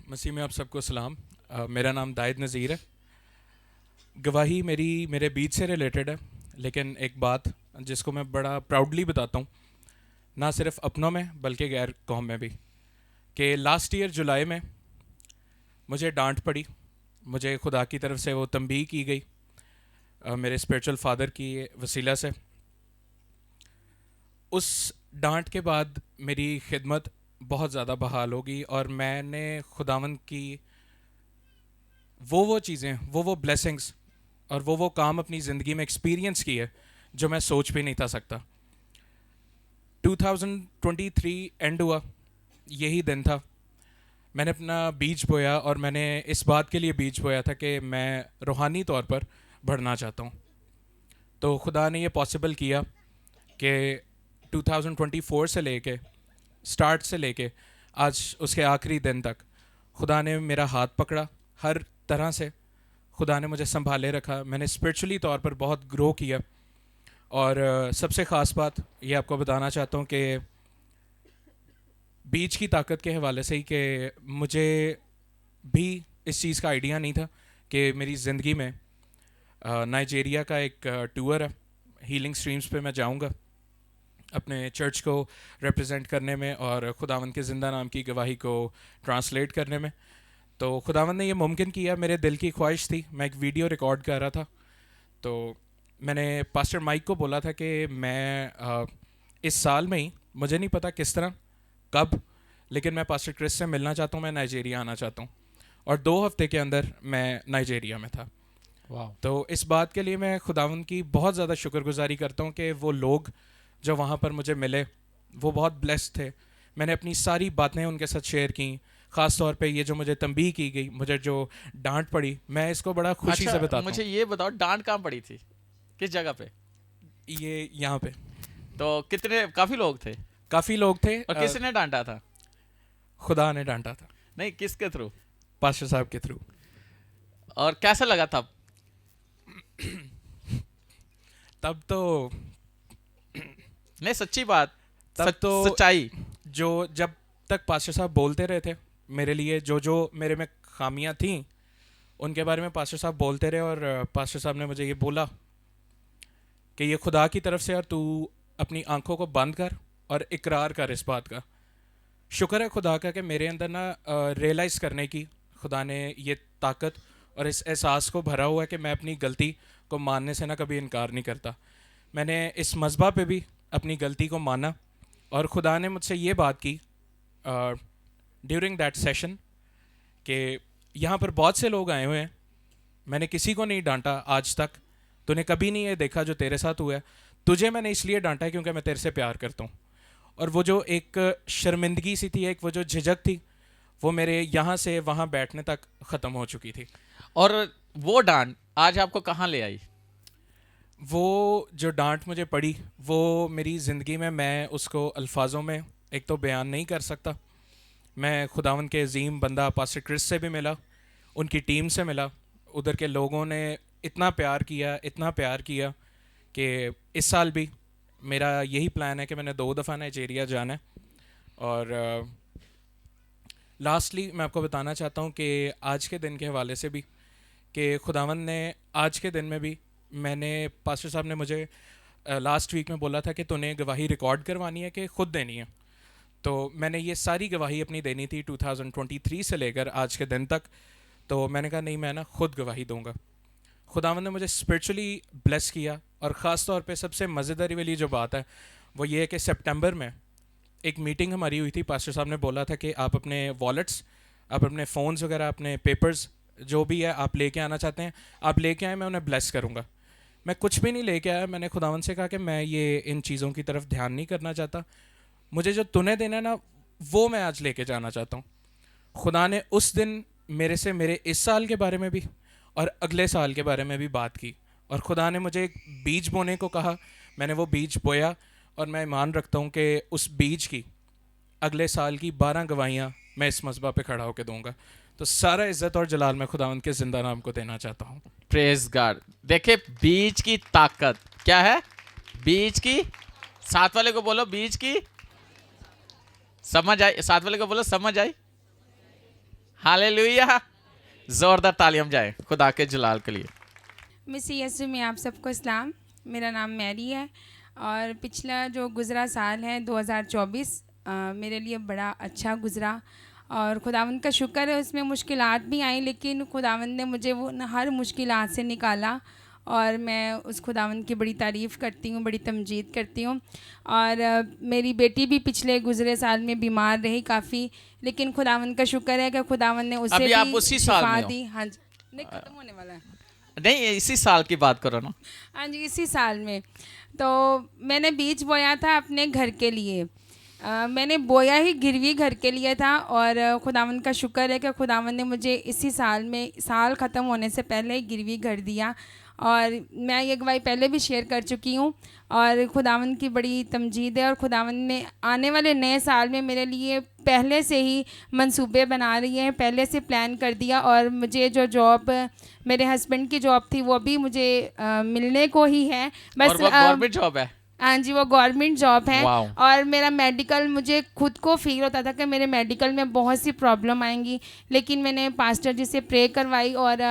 मसीह में आप सबको सलाम। मेरा नाम दाहिद नज़ीर है। गवाही मेरे बीच से रिलेटेड है, लेकिन एक बात जिसको मैं बड़ा प्राउडली बताता हूँ, ना सिर्फ अपनों में बल्कि गैर कौम में भी, कि लास्ट ईयर जुलाई में मुझे डांट पड़ी। मुझे खुदा की तरफ से वो तंबीह की गई, मेरे स्पिरिचुअल फादर की वसीला से। उस डांट के बाद मेरी खिदमत बहुत ज़्यादा बहाल होगी और मैंने खुदावंद की वो चीज़ें, वो ब्लेसिंग्स और वो काम अपनी ज़िंदगी में एक्सपीरियंस किए जो मैं सोच भी नहीं था सकता। 2023 एंड हुआ, यही दिन था। मैंने अपना बीज बोया और मैंने इस बात के लिए बीज बोया था कि मैं रूहानी तौर पर बढ़ना चाहता हूँ। तो खुदा ने ये पॉसिबल किया कि 2024 से लेके स्टार्ट से लेके आज उसके आखिरी दिन तक खुदा ने मेरा हाथ पकड़ा। हर तरह से खुदा ने मुझे संभाले रखा। मैंने स्पिरिचुअली तौर पर बहुत ग्रो किया। और सबसे ख़ास बात ये आपको बताना चाहता हूँ कि बीच की ताकत के हवाले से ही कि मुझे भी इस चीज़ का आइडिया नहीं था कि मेरी ज़िंदगी में नाइजीरिया का एक टूर है, हीलिंग स्ट्रीम्स पे मैं जाऊँगा अपने चर्च को रिप्रेजेंट करने में और खुदावंद के ज़िंदा नाम की गवाही को ट्रांसलेट करने में। तो खुदावंद ने ये मुमकिन किया। मेरे दिल की ख्वाहिश थी, मैं एक वीडियो रिकॉर्ड कर रहा था, तो मैंने पास्टर माइक को बोला था कि मैं इस साल में ही, मुझे नहीं पता किस तरह कब, लेकिन मैं पास्टर क्रिस से मिलना चाहता हूँ, मैं नाइजीरिया आना चाहता हूँ। और 2 हफ्ते के अंदर मैं नाइजीरिया में था। वाह। तो इस बात के लिए मैं खुदावंद की बहुत ज़्यादा शुक्रगुजारी करता हूँ कि वो लोग जो वहाँ पर मुझे मिले वो बहुत ब्लेस्ड थे। मैंने अपनी सारी बातें उनके साथ शेयर की। ख़ास तौर पे ये जो मुझे तंबीह की गई, मुझे जो डांट पड़ी, मैं इसको बड़ा खुशी से बताता मुझे हूँ। ये बताओ, डांट कहाँ पड़ी थी, किस जगह पे? ये यहाँ पे तो कितने, काफी लोग थे? काफ़ी लोग थे। और किसने डांटा था? खुदा ने डांटा था, नहीं, किसके थ्रू? पास्टर साहब के थ्रू। और कैसा लगा तब? तब तो नहीं, सच्ची बात, तब तो सच्चाई। जो जब तक पास्टर साहब बोलते रहे थे मेरे लिए, जो मेरे में खामियां थीं उनके बारे में पास्टर साहब बोलते रहे। और पास्टर साहब ने मुझे ये बोला कि ये खुदा की तरफ से, और तू अपनी आंखों को बंद कर और इकरार कर इस बात का। शुक्र है खुदा का कि मेरे अंदर ना रियलाइज़ करने की खुदा ने ये ताकत और इस एहसास को भरा हुआ है कि मैं अपनी गलती को मानने से ना कभी इनकार नहीं करता। मैंने इस मज़बा पे भी अपनी गलती को माना और खुदा ने मुझसे ये बात की ड्यूरिंग दैट सेशन कि यहाँ पर बहुत से लोग आए हुए हैं, मैंने किसी को नहीं डांटा आज तक, तूने कभी नहीं ये देखा जो तेरे साथ हुआ है। तुझे मैंने इसलिए डांटा है क्योंकि मैं तेरे से प्यार करता हूँ। और वो जो एक शर्मिंदगी सी थी, एक वो जो झिझक थी, वो मेरे यहाँ से वहाँ बैठने तक ख़त्म हो चुकी थी। और वो डांट आज आपको कहाँ ले आई? वो जो डांट मुझे पड़ी वो मेरी ज़िंदगी में, मैं उसको अल्फाजों में एक तो बयान नहीं कर सकता। मैं खुदावन के अजीम बंदा पास्टर क्रिस से भी मिला, उनकी टीम से मिला। उधर के लोगों ने इतना प्यार किया, इतना प्यार किया कि इस साल भी मेरा यही प्लान है कि मैंने 2 दफ़ा नाइजीरिया जाना है। और लास्टली मैं आपको बताना चाहता हूँ कि आज के दिन के हवाले से भी, कि खुदावन ने आज के दिन में भी, मैंने पास्टर साहब ने मुझे लास्ट वीक में बोला था कि तूने गवाही रिकॉर्ड करवानी है कि ख़ुद देनी है। तो मैंने ये सारी गवाही अपनी देनी थी 2023 से लेकर आज के दिन तक। तो मैंने कहा नहीं, मैं ना खुद गवाही दूंगा। खुदावंद ने मुझे स्पिरिचुअली ब्लेस किया। और ख़ास तौर पे सबसे मज़ेदारी वाली जो बात है वो ये है कि सितंबर में एक मीटिंग हमारी हुई थी। पास्टर साहब ने बोला था कि आप अपने वॉलेट्स, आप अपने फ़ोन्स वगैरह, अपने पेपर्स जो भी है आप लेके आना चाहते हैं, आप लेके आए, मैं उन्हें ब्लेस करूँगा। मैं कुछ भी नहीं लेके आया। मैंने खुदावंद से कहा कि मैं ये इन चीज़ों की तरफ ध्यान नहीं करना चाहता, मुझे जो तूने देना है ना वो मैं आज लेके जाना चाहता हूँ। खुदा ने उस दिन मेरे से मेरे इस साल के बारे में भी और अगले साल के बारे में भी बात की। और खुदा ने मुझे एक बीज बोने को कहा, मैंने वो बीज बोया। और मैं ईमान रखता हूँ कि उस बीज की अगले साल की 12 गवाहियाँ मैं इस मसबा पे खड़ा होकर दूंगा। तो सारा इज्जत और जलाल मैं खुदावंद के जिंदा नाम को देना चाहता हूँ। Praise God. देखिए, बीज की ताकत क्या है? बीज की, साथ वाले को बोलो बीज की समझ आई। साथ वाले को बोलो समझ आई। हालेलुया, जोरदार तालियां जाए खुदा के जलाल के लिए। मिसी यसु में आप सबको इस्लाम। मेरा नाम मैरी है और पिछला जो गुज़रा साल है 2024 मेरे लिए बड़ा अच्छा गुज़रा और खुदावंद का शुक्र है, उसमें मुश्किलात भी आई लेकिन खुदावंद ने मुझे वो हर मुश्किलात से निकाला और मैं उस खुदावंद की बड़ी तारीफ़ करती हूँ, बड़ी तमजीद करती हूँ। और मेरी बेटी भी पिछले गुज़रे साल में बीमार रही काफ़ी, लेकिन खुदावंद का शुक्र है कि खुदावंद ने उसे अभी भी आप उसी साल शिफा में हो? दी। हाँ जी, नहीं ख़त्म होने वाला है। नहीं, इसी साल की बात करो ना। हाँ जी, इसी साल में। तो मैंने बीज बोया था अपने घर के लिए। मैंने बोया ही गिरवी घर के लिए था और खुदावंद का शुक्र है कि खुदावंद ने मुझे इसी साल में, साल ख़त्म होने से पहले ही गिरवी घर दिया। और मैं ये गवाही पहले भी शेयर कर चुकी हूँ और खुदावंद की बड़ी तमजीद है। और खुदावंद ने आने वाले नए साल में मेरे लिए पहले से ही मंसूबे बना रही हैं, पहले से प्लान कर दिया। और मुझे जो जॉब, मेरे हस्बैंड की जॉब थी वो भी मुझे मिलने को ही है। बस और वो गवर्नमेंट जॉब है। हाँ जी, वो गवर्नमेंट जॉब है। वाओ। और मेरा मेडिकल, मुझे खुद को फील होता था कि मेरे मेडिकल में बहुत सी प्रॉब्लम आएंगी, लेकिन मैंने पास्टर जी से प्रे करवाई और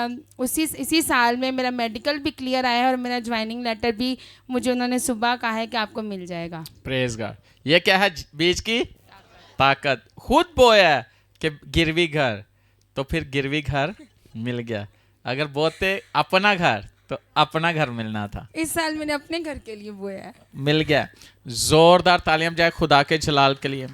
इसी साल में मेरा मेडिकल भी क्लियर आया है और मेरा ज्वाइनिंग लेटर भी मुझे उन्होंने सुबह कहा है कि आपको मिल जाएगा। Praise God. ये क्या है? बीज की ताकत। खुद बोया है कि गिरवी घर, तो फिर गिरवी घर मिल गया। अगर बोते अपना घर तो अपना घर मिलना था। इस साल मैंने अपने घर के लिए बोया है। मिल गया। जोरदार तालियां जाए खुदा के जलाल के लिए।